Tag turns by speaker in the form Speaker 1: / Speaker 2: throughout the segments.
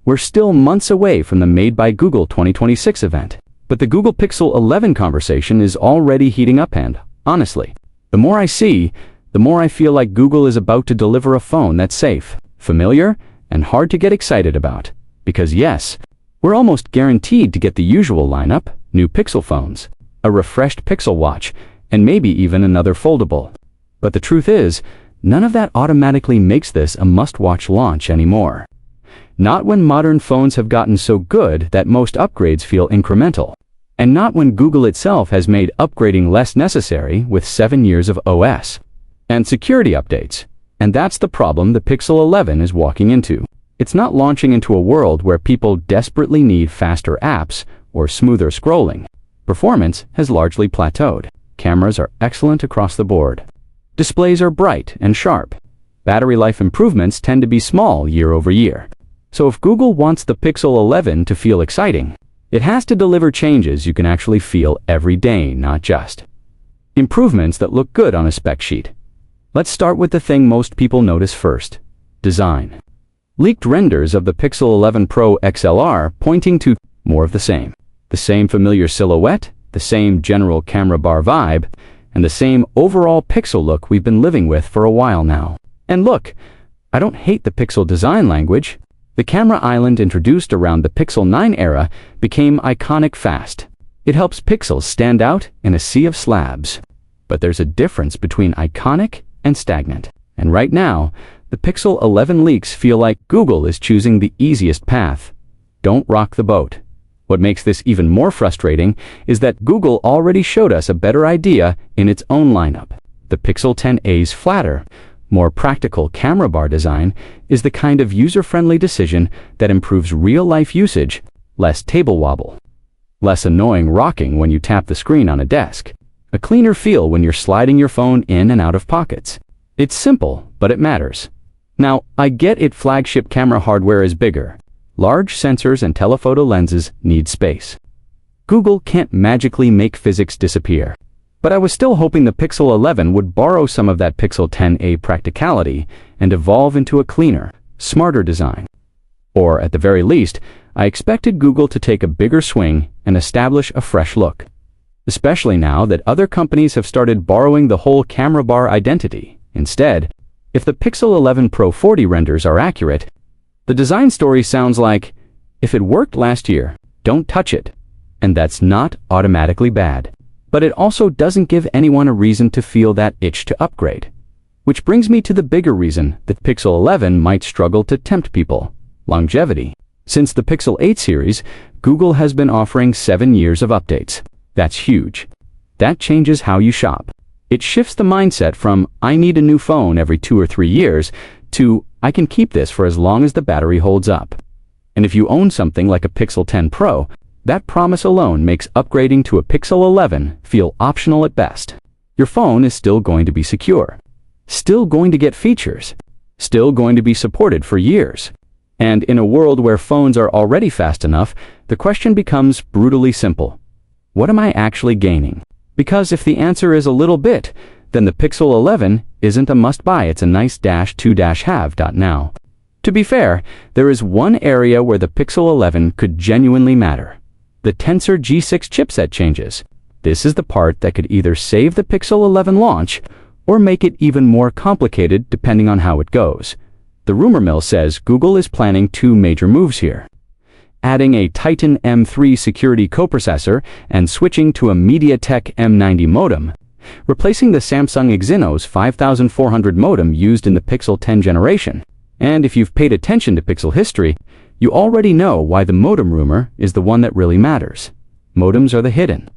Speaker 1: We're still months away from the Made by Google 2026 event, but the Google Pixel 11 conversation is already heating up, and, honestly, the more I see, the more I feel like Google is about to deliver a phone that's safe, familiar, and hard to get excited about. Because yes, we're almost guaranteed to get the usual lineup: new Pixel phones, a refreshed Pixel Watch, and maybe even another foldable. But the truth is, none of that automatically makes this a must-watch launch anymore. Not when modern phones have gotten so good that most upgrades feel incremental. And not when Google itself has made upgrading less necessary with 7 years of OS and security updates. And that's the problem the Pixel 11 is walking into. It's not launching into a world where people desperately need faster apps or smoother scrolling. Performance has largely plateaued. Cameras are excellent across the board. Displays are bright and sharp. Battery life improvements tend to be small year over year. So if Google wants the Pixel 11 to feel exciting, it has to deliver changes you can actually feel every day, not just improvements that look good on a spec sheet. Let's start with the thing most people notice first: design. Leaked renders of the Pixel 11 Pro XLR pointing to more of the same. The same familiar silhouette, the same general camera bar vibe, and the same overall Pixel look we've been living with for a while now. And look, I don't hate the Pixel design language. The camera island introduced around the Pixel 9 era became iconic fast. It helps pixels stand out in a sea of slabs. But there's a difference between iconic and stagnant. And right now, the Pixel 11 leaks feel like Google is choosing the easiest path. Don't rock the boat. What makes this even more frustrating is that Google already showed us a better idea in its own lineup. The Pixel 10a's flatter, more practical camera bar design is the kind of user-friendly decision that improves real-life usage: less table wobble, less annoying rocking when you tap the screen on a desk, a cleaner feel when you're sliding your phone in and out of pockets. It's simple, but it matters. Now, I get it, flagship camera hardware is bigger. Large sensors and telephoto lenses need space. Google can't magically make physics disappear. But I was still hoping the Pixel 11 would borrow some of that Pixel 10a practicality and evolve into a cleaner, smarter design. Or, at the very least, I expected Google to take a bigger swing and establish a fresh look. Especially now that other companies have started borrowing the whole camera bar identity. Instead, if the Pixel 11 Pro 40 renders are accurate, the design story sounds like, if it worked last year, don't touch it. And that's not automatically bad. But it also doesn't give anyone a reason to feel that itch to upgrade. Which brings me to the bigger reason that Pixel 11 might struggle to tempt people: longevity. Since the Pixel 8 series, Google has been offering 7 years of updates. That's huge. That changes how you shop. It shifts the mindset from, I need a new phone every 2 or 3 years, to, I can keep this for as long as the battery holds up. And if you own something like a Pixel 10 Pro, that promise alone makes upgrading to a Pixel 11 feel optional at best. Your phone is still going to be secure, still going to get features, still going to be supported for years. And in a world where phones are already fast enough, the question becomes brutally simple: what am I actually gaining? Because if the answer is a little bit, then the Pixel 11 isn't a must-buy, it's a nice -to-have. Now, to be fair, there is one area where the Pixel 11 could genuinely matter: the Tensor G6 chipset changes. This is the part that could either save the Pixel 11 launch or make it even more complicated depending on how it goes. The rumor mill says Google is planning 2 major moves here: adding a Titan M3 security coprocessor and switching to a MediaTek M90 modem, replacing the Samsung Exynos 5400 modem used in the Pixel 10 generation. And if you've paid attention to Pixel history, you already know why the modem rumor is the one that really matters. Modems are the hidden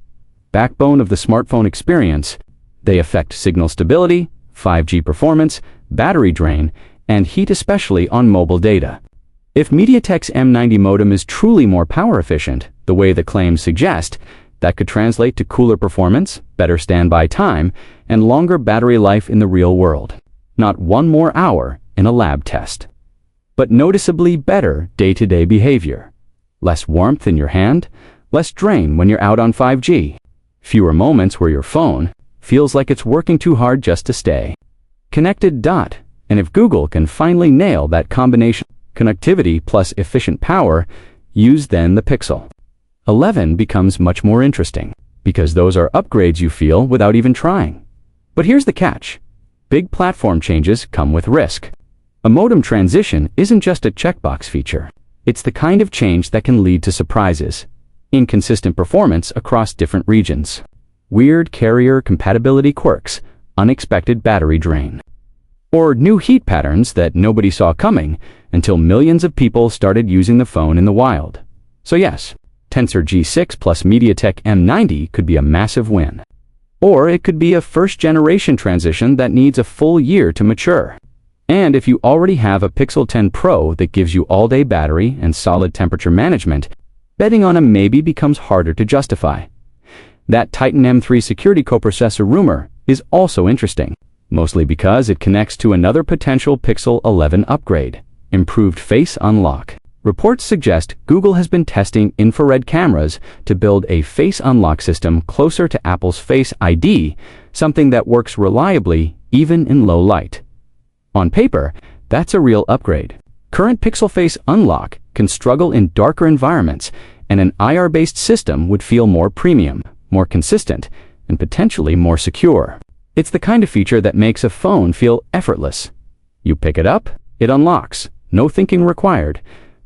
Speaker 1: backbone of the smartphone experience. They affect signal stability, 5G performance, battery drain, and heat, especially on mobile data. If MediaTek's M90 modem is truly more power efficient, the way the claims suggest, that could translate to cooler performance, better standby time, and longer battery life in the real world. Not 1 more hour in a lab test. But noticeably better day-to-day behavior. Less warmth in your hand, less drain when you're out on 5G. Fewer moments where your phone feels like it's working too hard just to stay connected. And if Google can finally nail that combination, connectivity plus efficient power, use then the Pixel 11 becomes much more interesting, because those are upgrades you feel without even trying. But here's the catch. Big platform changes come with risk. A modem transition isn't just a checkbox feature. It's the kind of change that can lead to surprises, inconsistent performance across different regions, weird carrier compatibility quirks, unexpected battery drain, or new heat patterns that nobody saw coming until millions of people started using the phone in the wild. So yes, Tensor G6 plus MediaTek M90 could be a massive win. Or it could be a first-generation transition that needs a full year to mature. And if you already have a Pixel 10 Pro that gives you all-day battery and solid temperature management, betting on a maybe becomes harder to justify. That Titan M3 security coprocessor rumor is also interesting, mostly because it connects to another potential Pixel 11 upgrade, improved Face Unlock. Reports suggest Google has been testing infrared cameras to build a face unlock system closer to Apple's Face ID, something that works reliably even in low light. On paper, that's a real upgrade. Current Pixel Face Unlock can struggle in darker environments, and an IR-based system would feel more premium, more consistent, and potentially more secure. It's the kind of feature that makes a phone feel effortless. You pick it up, it unlocks, no thinking required.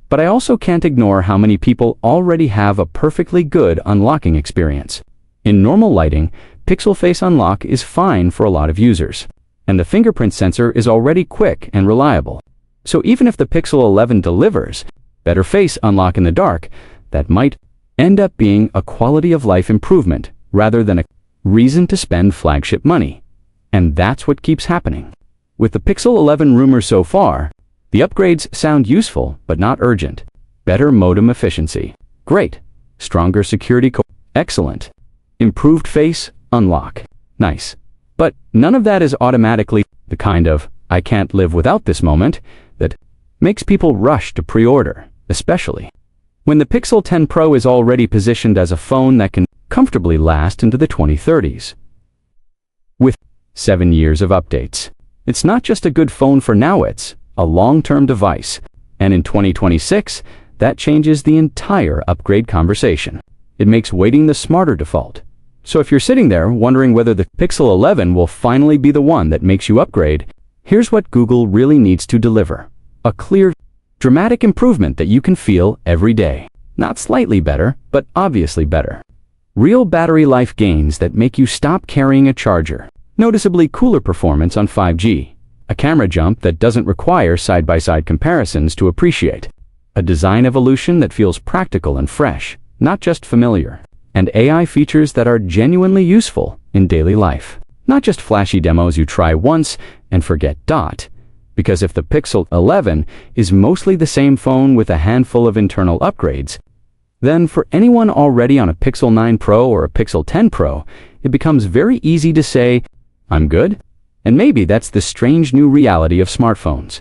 Speaker 1: But I also can't ignore how many people already have a perfectly good unlocking experience. In normal lighting, Pixel Face Unlock is fine for a lot of users, and the fingerprint sensor is already quick and reliable. So even if the Pixel 11 delivers better Face Unlock in the dark, that might end up being a quality of life improvement rather than a reason to spend flagship money. And that's what keeps happening. With the Pixel 11 rumors so far, the upgrades sound useful, but not urgent. Better modem efficiency. Great. Stronger security. Excellent. Improved Face Unlock. Nice. But none of that is automatically the kind of "I can't live without this" moment that makes people rush to pre-order, especially when the Pixel 10 Pro is already positioned as a phone that can comfortably last into the 2030s. With 7 years of updates. It's not just a good phone for now, it's a long-term device, and in 2026, that changes the entire upgrade conversation. It makes waiting the smarter default. So if you're sitting there wondering whether the Pixel 11 will finally be the one that makes you upgrade, here's what Google really needs to deliver. A clear, dramatic improvement that you can feel every day. Not slightly better, but obviously better. Real battery life gains that make you stop carrying a charger. Noticeably cooler performance on 5G. A camera jump that doesn't require side-by-side comparisons to appreciate. A design evolution that feels practical and fresh, not just familiar. And AI features that are genuinely useful in daily life. Not just flashy demos you try once and forget. Because if the Pixel 11 is mostly the same phone with a handful of internal upgrades, then for anyone already on a Pixel 9 Pro or a Pixel 10 Pro, it becomes very easy to say, "I'm good." And maybe that's the strange new reality of smartphones.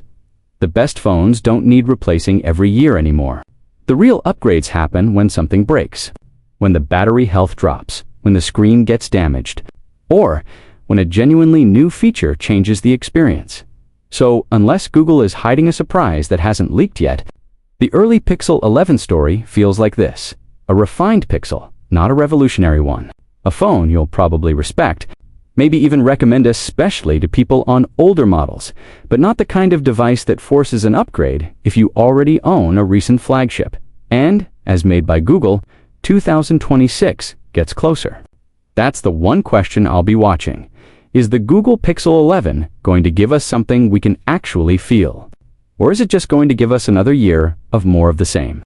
Speaker 1: The best phones don't need replacing every year anymore. The real upgrades happen when something breaks, when the battery health drops, when the screen gets damaged, or when a genuinely new feature changes the experience. So, unless Google is hiding a surprise that hasn't leaked yet, the early Pixel 11 story feels like this. A refined Pixel, not a revolutionary one. A phone you'll probably respect, maybe even recommend especially to people on older models, but not the kind of device that forces an upgrade if you already own a recent flagship. And, as made by Google, 2026 gets closer. That's the one question I'll be watching. Is the Google Pixel 11 going to give us something we can actually feel? Or is it just going to give us another year of more of the same?